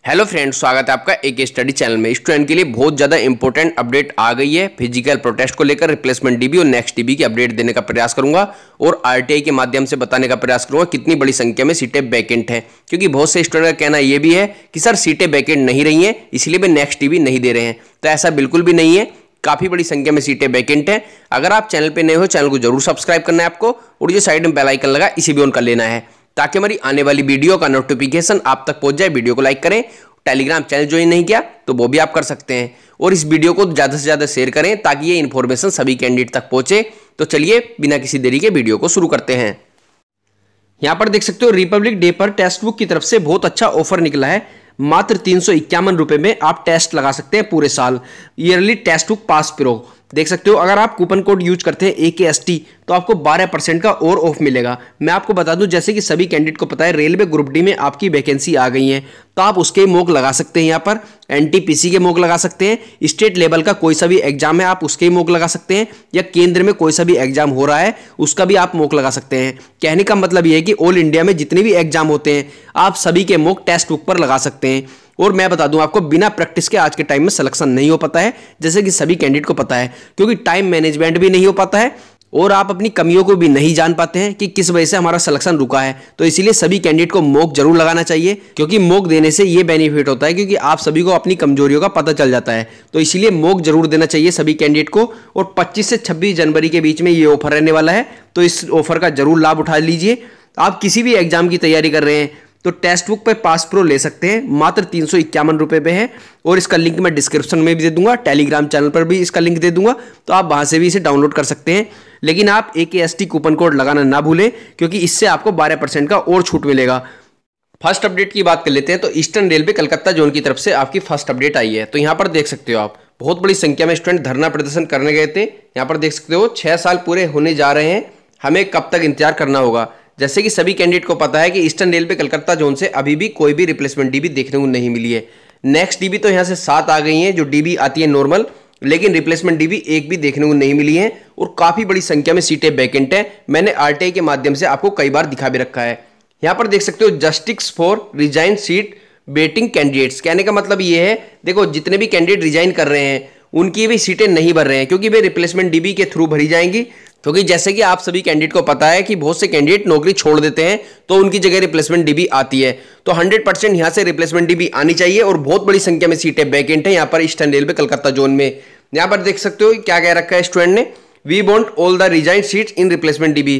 Hello friends, स्वागत है आपका एक स्टडी चैनल में। स्टूडेंट के लिए बहुत ज़्यादा इंपॉर्टेंट अपडेट आ गई है। फिजिकल प्रोटेस्ट को लेकर रिप्लेसमेंट डीबी और नेक्स्ट डीबी की अपडेट देने का प्रयास करूंगा और आरटीआई के माध्यम से बताने का प्रयास करूंगा कितनी बड़ी संख्या में सीटें वैकेंट हैं, क्योंकि बहुत से स्टूडेंट का कहना यह भी है कि सर सीटें वैकेंट नहीं रही हैं, इसलिए वे नेक्स्ट डीबी नहीं दे रहे हैं। तो ऐसा बिल्कुल भी नहीं है, काफ़ी बड़ी संख्या में सीटें वैकेंट हैं। अगर आप चैनल पर नए हो, चैनल को जरूर सब्सक्राइब करना है आपको, और जो साइड में बेल आइकन लगा इसे भी ऑन कर लेना है ताकि हमारी आने वाली वीडियो का नोटिफिकेशन आप तक पहुंच जाए। वीडियो को लाइक करें, टेलीग्राम चैनल ज्वाइन नहीं किया तो वो भी आप कर सकते हैं, और इस वीडियो को ज़्यादा से ज़्यादा शेयर करें ताकि ये इन्फॉर्मेशन सभी कैंडिडेट तक पहुंचे। तो चलिए बिना किसी देरी के वीडियो को शुरू करते हैं। यहां पर देख सकते हो रिपब्लिक डे पर टेक्स्ट बुक की तरफ से बहुत अच्छा ऑफर निकला है। मात्र 351 रुपए में आप टेस्ट लगा सकते हैं पूरे साल। Yearly text book pass pro देख सकते हो। अगर आप कूपन कोड यूज करते हैं AKST तो आपको 12% का और ऑफ मिलेगा। मैं आपको बता दूं, जैसे कि सभी कैंडिडेट को पता है, रेलवे ग्रुप डी में आपकी वैकेंसी आ गई है, तो आप उसके मॉक लगा सकते हैं। यहाँ पर NTPC के मॉक लगा सकते हैं। स्टेट लेवल का कोई सा भी एग्जाम है आप उसके मॉक लगा सकते हैं, या केंद्र में कोई सा भी एग्जाम हो रहा है उसका भी आप मॉक लगा सकते हैं। कहने का मतलब यह है कि ऑल इंडिया में जितने भी एग्जाम होते हैं आप सभी के मॉक टेक्स्ट बुक पर लगा सकते हैं। और मैं बता दूं आपको, बिना प्रैक्टिस के आज के टाइम में सिलेक्शन नहीं हो पाता है, जैसे कि सभी कैंडिडेट को पता है, क्योंकि टाइम मैनेजमेंट भी नहीं हो पाता है और आप अपनी कमियों को भी नहीं जान पाते हैं कि किस वजह से हमारा सिलेक्शन रुका है। तो इसीलिए सभी कैंडिडेट को मॉक जरूर लगाना चाहिए, क्योंकि मॉक देने से ये बेनिफिट होता है क्योंकि आप सभी को अपनी कमजोरियों का पता चल जाता है। तो इसीलिए मॉक जरूर देना चाहिए सभी कैंडिडेट को। और 25 से 26 जनवरी के बीच में ये ऑफर रहने वाला है, तो इस ऑफर का जरूर लाभ उठा लीजिए। आप किसी भी एग्जाम की तैयारी कर रहे हैं तो टेक्स्ट बुक पे पास प्रो ले सकते हैं, मात्र 351 रुपए पे है। और इसका लिंक मैं डिस्क्रिप्शन में भी दे दूंगा, टेलीग्राम चैनल पर भी इसका लिंक दे दूंगा, तो आप वहां से भी इसे डाउनलोड कर सकते हैं। लेकिन आप AKST कूपन कोड लगाना ना भूलें, क्योंकि इससे आपको 12% का और छूट मिलेगा। फर्स्ट अपडेट की बात कर लेते हैं, तो ईस्टर्न रेलवे कलकत्ता जोन की तरफ से आपकी फर्स्ट अपडेट आई है। तो यहाँ पर देख सकते हो आप, बहुत बड़ी संख्या में स्टूडेंट धरना प्रदर्शन करने गए थे। यहाँ पर देख सकते हो 6 साल पूरे होने जा रहे हैं, हमें कब तक इंतजार करना होगा। जैसे कि सभी कैंडिडेट को पता है कि ईस्टर्न रेलवे कलकत्ता जोन से अभी भी कोई भी रिप्लेसमेंट डीबी देखने को नहीं मिली है। नेक्स्ट डीबी तो यहाँ से 7 आ गई हैं जो डीबी आती है नॉर्मल, लेकिन रिप्लेसमेंट डीबी एक भी देखने को नहीं मिली है। और काफी बड़ी संख्या में सीटें वैकेंट है। मैंने RTI के माध्यम से आपको कई बार दिखा भी रखा है। यहाँ पर देख सकते हो justice for resign seat waiting candidates. कहने का मतलब ये है, देखो जितने भी कैंडिडेट रिजाइन कर रहे हैं उनकी भी सीटें नहीं भर रहे हैं, क्योंकि वे रिप्लेसमेंट डीबी के थ्रू भरी जाएंगी। क्योंकि जैसे कि आप सभी कैंडिडेट को पता है कि बहुत से कैंडिडेट नौकरी छोड़ देते हैं तो उनकी जगह रिप्लेसमेंट डीबी आती है। तो 100% यहां से रिप्लेसमेंट डीबी आनी चाहिए। और बहुत बड़ी संख्या में सीटें वैकेंट है यहाँ पर ईस्टर्न रेलवे कलकत्ता जोन में। यहाँ पर देख सकते हो क्या कह रखा है स्टूडेंट ने, we want all the resign seats in replacement DB.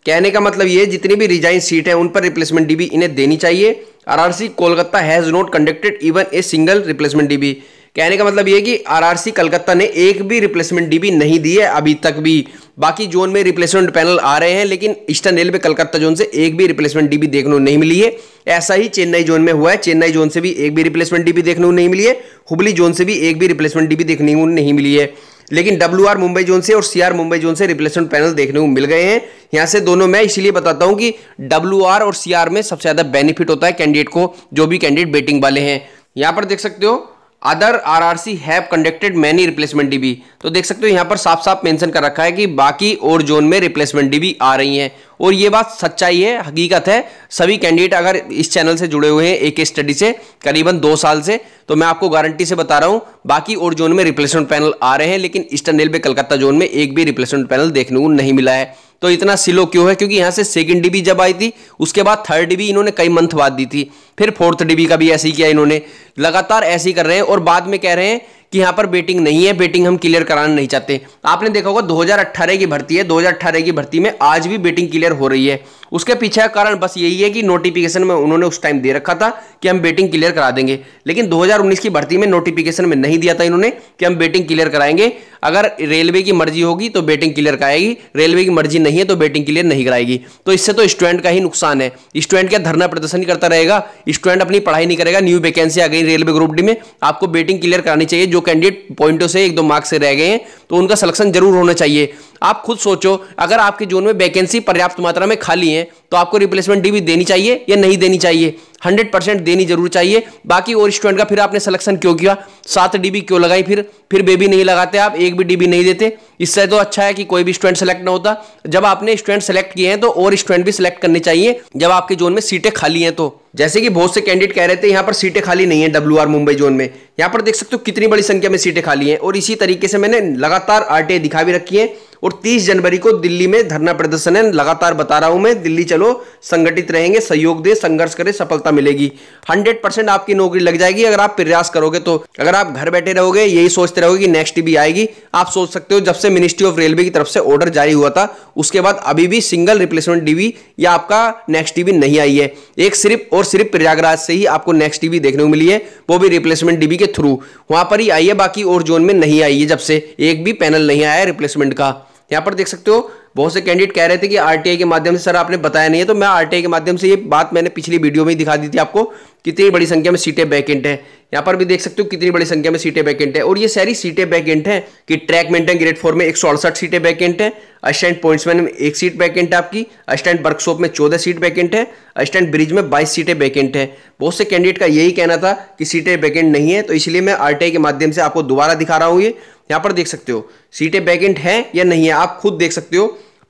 कहने का मतलब ये, जितनी भी रिजाइन सीट है उन पर रिप्लेसमेंट डीबी इन्हें देनी चाहिए। RRC Kolkata has not conducted even a single replacement DB. कहने का मतलब ये कि RRC कलकत्ता ने एक भी रिप्लेसमेंट डीबी नहीं दी है अभी तक भी। बाकी जोन में रिप्लेसमेंट पैनल आ रहे हैं, लेकिन ईस्टर्न रेलवे कलकत्ता जोन से एक भी रिप्लेसमेंट डीबी देखने को नहीं मिली है। ऐसा ही चेन्नई जोन में हुआ है, चेन्नई जोन से भी एक भी रिप्लेसमेंट डीबी देखने को नहीं मिली है। हुबली जोन से भी एक भी रिप्लेसमेंट डीबी देखने को नहीं मिली है। लेकिन WR मुंबई जोन से और CR मुंबई जोन से रिप्लेसमेंट पैनल देखने को मिल गए हैं। यहाँ से दोनों मैं इसलिए बताता हूँ कि WR और CR में सबसे ज्यादा बेनिफिट होता है कैंडिडेट को, जो भी कैंडिडेट वेटिंग वाले हैं। यहाँ पर देख सकते हो other RRC have conducted many replacement dB. तो देख सकते हो यहाँ पर साफ साफ मेंशन कर रखा है कि बाकी और जोन में रिप्लेसमेंट डीबी आ रही हैं। और ये बात सच्चाई है, हकीकत है। सभी कैंडिडेट अगर इस चैनल से जुड़े हुए हैं AK स्टडी से करीबन 2 साल से, तो मैं आपको गारंटी से बता रहा हूँ बाकी और जोन में रिप्लेसमेंट पैनल आ रहे हैं, लेकिन ईस्टर्न रेलवे कलकत्ता जोन में एक भी रिप्लेसमेंट पैनल देखने को नहीं मिला है। तो इतना स्लो क्यों है? क्योंकि यहाँ से सेकंड डीबी जब आई थी उसके बाद थर्ड डीबी इन्होंने कई मंथ बाद दी थी, फिर फोर्थ डीबी का भी ऐसे ही किया इन्होंने। लगातार ऐसे ही कर रहे हैं और बाद में कह रहे हैं कि यहाँ पर वेटिंग नहीं है, वेटिंग हम क्लियर कराना नहीं चाहते। आपने देखा होगा 2018 की भर्ती है, 2018 की भर्ती में आज भी वेटिंग क्लियर हो रही है। उसके पीछे का कारण बस यही है कि नोटिफिकेशन में उन्होंने उस टाइम दे रखा था कि हम वेटिंग क्लियर करा देंगे, लेकिन 2019 की भर्ती में नोटिफिकेशन में नहीं दिया था इन्होंने कि हम वेटिंग क्लियर कराएंगे। अगर रेलवे की मर्जी होगी तो वेटिंग क्लियर कराएगी, रेलवे की मर्जी नहीं है तो वेटिंग क्लियर नहीं कराएगी। तो इससे तो स्टूडेंट का ही नुकसान है। स्टूडेंट क्या धरना प्रदर्शन करता रहेगा, स्टूडेंट अपनी पढ़ाई नहीं करेगा। न्यू वैकेंसी आ गई रेलवे ग्रुप डी में, आपको वेटिंग क्लियर करानी चाहिए। जो कैंडिडेट पॉइंटों से 1-2 मार्क्स से रह गए हैं तो उनका सिलेक्शन जरूर होना चाहिए। आप खुद सोचो, अगर आपके जोन में वैकेंसी पर्याप्त मात्रा में खाली है तो आपको रिप्लेसमेंट डीबी देनी चाहिए या नहीं देनी चाहिए? 100% देनी जरूर चाहिए। बाकी और स्टूडेंट का फिर आपने सिलेक्शन क्यों किया, 7 DB क्यों लगाई, फिर बेबी नहीं लगाते आप, एक भी DB नहीं देते। इससे तो अच्छा है कि कोई भी स्टूडेंट सेलेक्ट ना होता। जब आपने स्टूडेंट सेलेक्ट किए हैं तो और स्टूडेंट भी सिलेक्ट करने चाहिए जब आपके जोन में सीटें खाली हैं। तो जैसे कि बहुत से कैंडिडेट कह रहे थे यहाँ पर सीटें खाली नहीं है WR मुंबई जोन में, यहाँ पर देख सकते हो कितनी बड़ी संख्या में सीटें खाली हैं। और इसी तरीके से मैंने लगातार RTA दिखा भी रखी है। और 30 जनवरी को दिल्ली में धरना प्रदर्शन है, लगातार बता रहा हूं मैं, दिल्ली चलो, संगठित रहेंगे, सहयोग दे, संघर्ष करें, सफलता मिलेगी। 100% आपकी नौकरी लग जाएगी अगर आप प्रयास करोगे। तो अगर आप घर बैठे रहोगे, यही सोचते रहोगे कि नेक्स्ट DB आएगी, आप सोच सकते हो जब से मिनिस्ट्री ऑफ रेलवे की तरफ से ऑर्डर जारी हुआ था उसके बाद अभी भी सिंगल रिप्लेसमेंट DB या आपका नेक्स्ट DB नहीं आई है। एक सिर्फ और सिर्फ प्रयागराज से ही आपको नेक्स्ट DB देखने को मिली है, वो भी रिप्लेसमेंट DB के थ्रू, वहां पर ही आई है, बाकी और जोन में नहीं आई है। जब से एक भी पैनल नहीं आया है रिप्लेसमेंट का। यहां पर देख सकते हो बहुत से कैंडिडेट कह रहे थे कि RTA के माध्यम से सर आपने बताया नहीं है, तो मैं RTA के माध्यम से, ये बात मैंने पिछली वीडियो में ही दिखा दी थी आपको, कितनी बड़ी संख्या में सीटें वैकेंट है। यहां पर भी देख सकते हो कितनी बड़ी संख्या में सीटें वैकेंट है। और ये सारी सीटें वैकेंट है कि ट्रैक मेंटेन ग्रेड 4 में 168 सीटें वैकेंट है, असिस्टेंट पॉइंट्समैन में 1 सीट वैकेंट है आपकी, असिस्टेंट वर्कशॉप में 14 सीट वैकेंट है, असिस्टेंट ब्रिज में 22 सीटें वैकेंट है। बहुत से कैंडिडेट का यही कहना था कि सीटें वैकेंट नहीं है, तो इसलिए मैं RTA के माध्यम से आपको दोबारा दिखा रहा हूं। ये यहां पर देख सकते हो सीटें वैकेंट है या नहीं है, आप खुद देख सकते हो।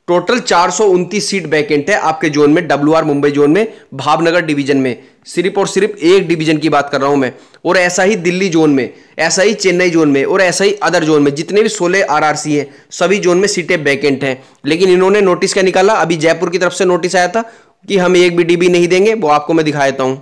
टोटल 429 सीट वैकेंट है आपके जोन में, WR मुंबई जोन में, भावनगर डिवीजन में, सिर्फ और सिर्फ एक डिवीजन की बात कर रहा हूं मैं। और ऐसा ही दिल्ली जोन में, ऐसा ही चेन्नई जोन में, और ऐसा ही अदर जोन में, जितने भी 16 RRC हैं सभी जोन में सीटें वैकेंट हैं। लेकिन इन्होंने नोटिस क्या निकाला, अभी जयपुर की तरफ से नोटिस आया था कि हम एक भी DB नहीं देंगे, वो आपको मैं दिखा देता हूं।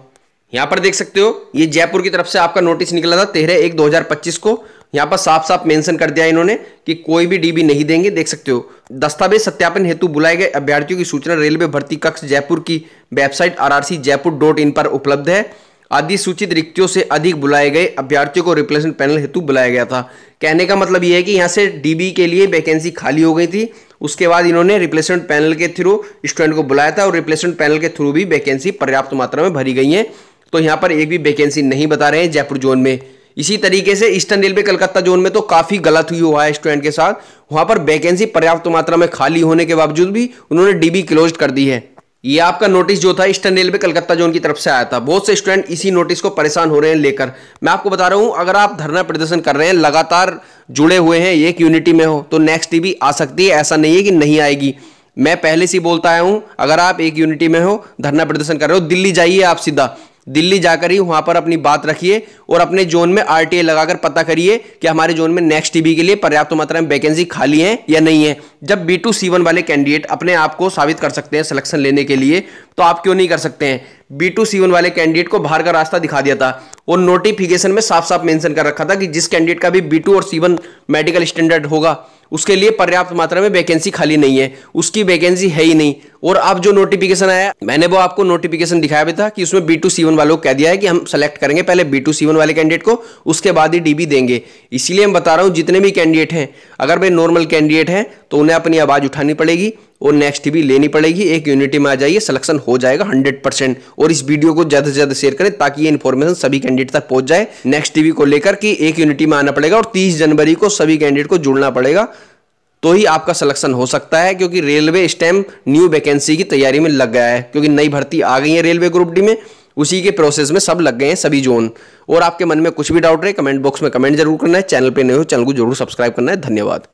यहां पर देख सकते हो ये जयपुर की तरफ से आपका नोटिस निकला था 13/1/2025 को। यहां पर साफ साफ मेंशन कर दिया इन्होंने कि कोई भी DB नहीं देंगे। देख सकते हो दस्तावेज सत्यापन हेतु बुलाए गए अभ्यर्थियों की सूचना रेलवे भर्ती कक्ष जयपुर की वेबसाइट rrcjaipur.in पर उपलब्ध है। अधिसूचित रिक्तियों से अधिक बुलाए गए अभ्यर्थियों को रिप्लेसमेंट पैनल हेतु बुलाया गया था। कहने का मतलब यह है कि यहां से DB के लिए वैकेंसी खाली हो गई थी, उसके बाद इन्होंने रिप्लेसमेंट पैनल के थ्रू स्टूडेंट को बुलाया था और रिप्लेसमेंट पैनल के थ्रू भी वैकेंसी पर्याप्त मात्रा में भरी गई है। तो यहां पर एक भी वैकेंसी नहीं बता रहे हैं जयपुर जोन में। इसी तरीके से ईस्टर्न रेलवे कलकत्ता जोन में तो काफी गलत हुआ है स्टूडेंट के साथ, वहां पर वैकेंसी पर्याप्त मात्रा में खाली होने के बावजूद भी उन्होंने DB क्लोज कर दी है। ये आपका नोटिस जो था ईस्टर्न रेलवे कलकत्ता जोन की तरफ से आया था। बहुत से स्टूडेंट इसी नोटिस को परेशान हो रहे हैं लेकर। मैं आपको बता रहा हूं, अगर आप धरना प्रदर्शन कर रहे हैं, लगातार जुड़े हुए हैं, एक यूनिटी में हो, तो नेक्स्ट DB आ सकती है, ऐसा नहीं है कि नहीं आएगी। मैं पहले से बोलता आया हूं, अगर आप एक यूनिटी में हो, धरना प्रदर्शन कर रहे हो, दिल्ली जाइए, आप सीधा दिल्ली जाकर ही वहां पर अपनी बात रखिए और अपने जोन में RTA लगाकर पता करिए कि हमारे जोन में नेक्स्ट DB के लिए पर्याप्त मात्रा में वैकेंसी खाली है या नहीं है। जब B2 C1 वाले कैंडिडेट अपने आप को साबित कर सकते हैं सिलेक्शन लेने के लिए, तो आप क्यों नहीं कर सकते हैं। B2 C1 वाले कैंडिडेट को बाहर का रास्ता दिखा दिया था और नोटिफिकेशन में साफ साफ मेंशन कर रखा था कि जिस कैंडिडेट का भी B2 और C1 मेडिकल स्टैंडर्ड होगा उसके लिए पर्याप्त मात्रा में वैकेंसी खाली नहीं है, उसकी वैकेंसी है ही नहीं। और अब जो नोटिफिकेशन आया, मैंने वो आपको नोटिफिकेशन दिखाया भी था कि उसमें B2 C1 वालों को कह दिया है कि हम सेलेक्ट करेंगे पहले B2 C1 वाले कैंडिडेट को, उसके बाद ही DB देंगे। इसीलिए हम बता रहा हूं जितने भी कैंडिडेट हैं, अगर वे नॉर्मल कैंडिडेट हैं तो उन्हें अपनी आवाज उठानी पड़ेगी और नेक्स्ट DB लेनी पड़ेगी। एक यूनिटी में आ जाइए, सिलेक्शन हो जाएगा 100%। और इस वीडियो को ज्यादा से ज्यादा शेयर करें ताकि ये इन्फॉर्मेशन सभी कैंडिडेट तक पहुंच जाए नेक्स्ट DB को लेकर कि एक यूनिटी में आना पड़ेगा और 30 जनवरी को सभी कैंडिडेट को जुड़ना पड़ेगा, तो ही आपका सिलेक्शन हो सकता है। क्योंकि रेलवे इस टाइम न्यू वैकेंसी की तैयारी में लग गया है, क्योंकि नई भर्ती आ गई है रेलवे ग्रुप D में, उसी के प्रोसेस में सब लग गए हैं सभी जोन। और आपके मन में कुछ भी डाउट रहे कमेंट बॉक्स में कमेंट जरूर करना है। चैनल पे नए हो चैनल को जरूर सब्सक्राइब करना है। धन्यवाद।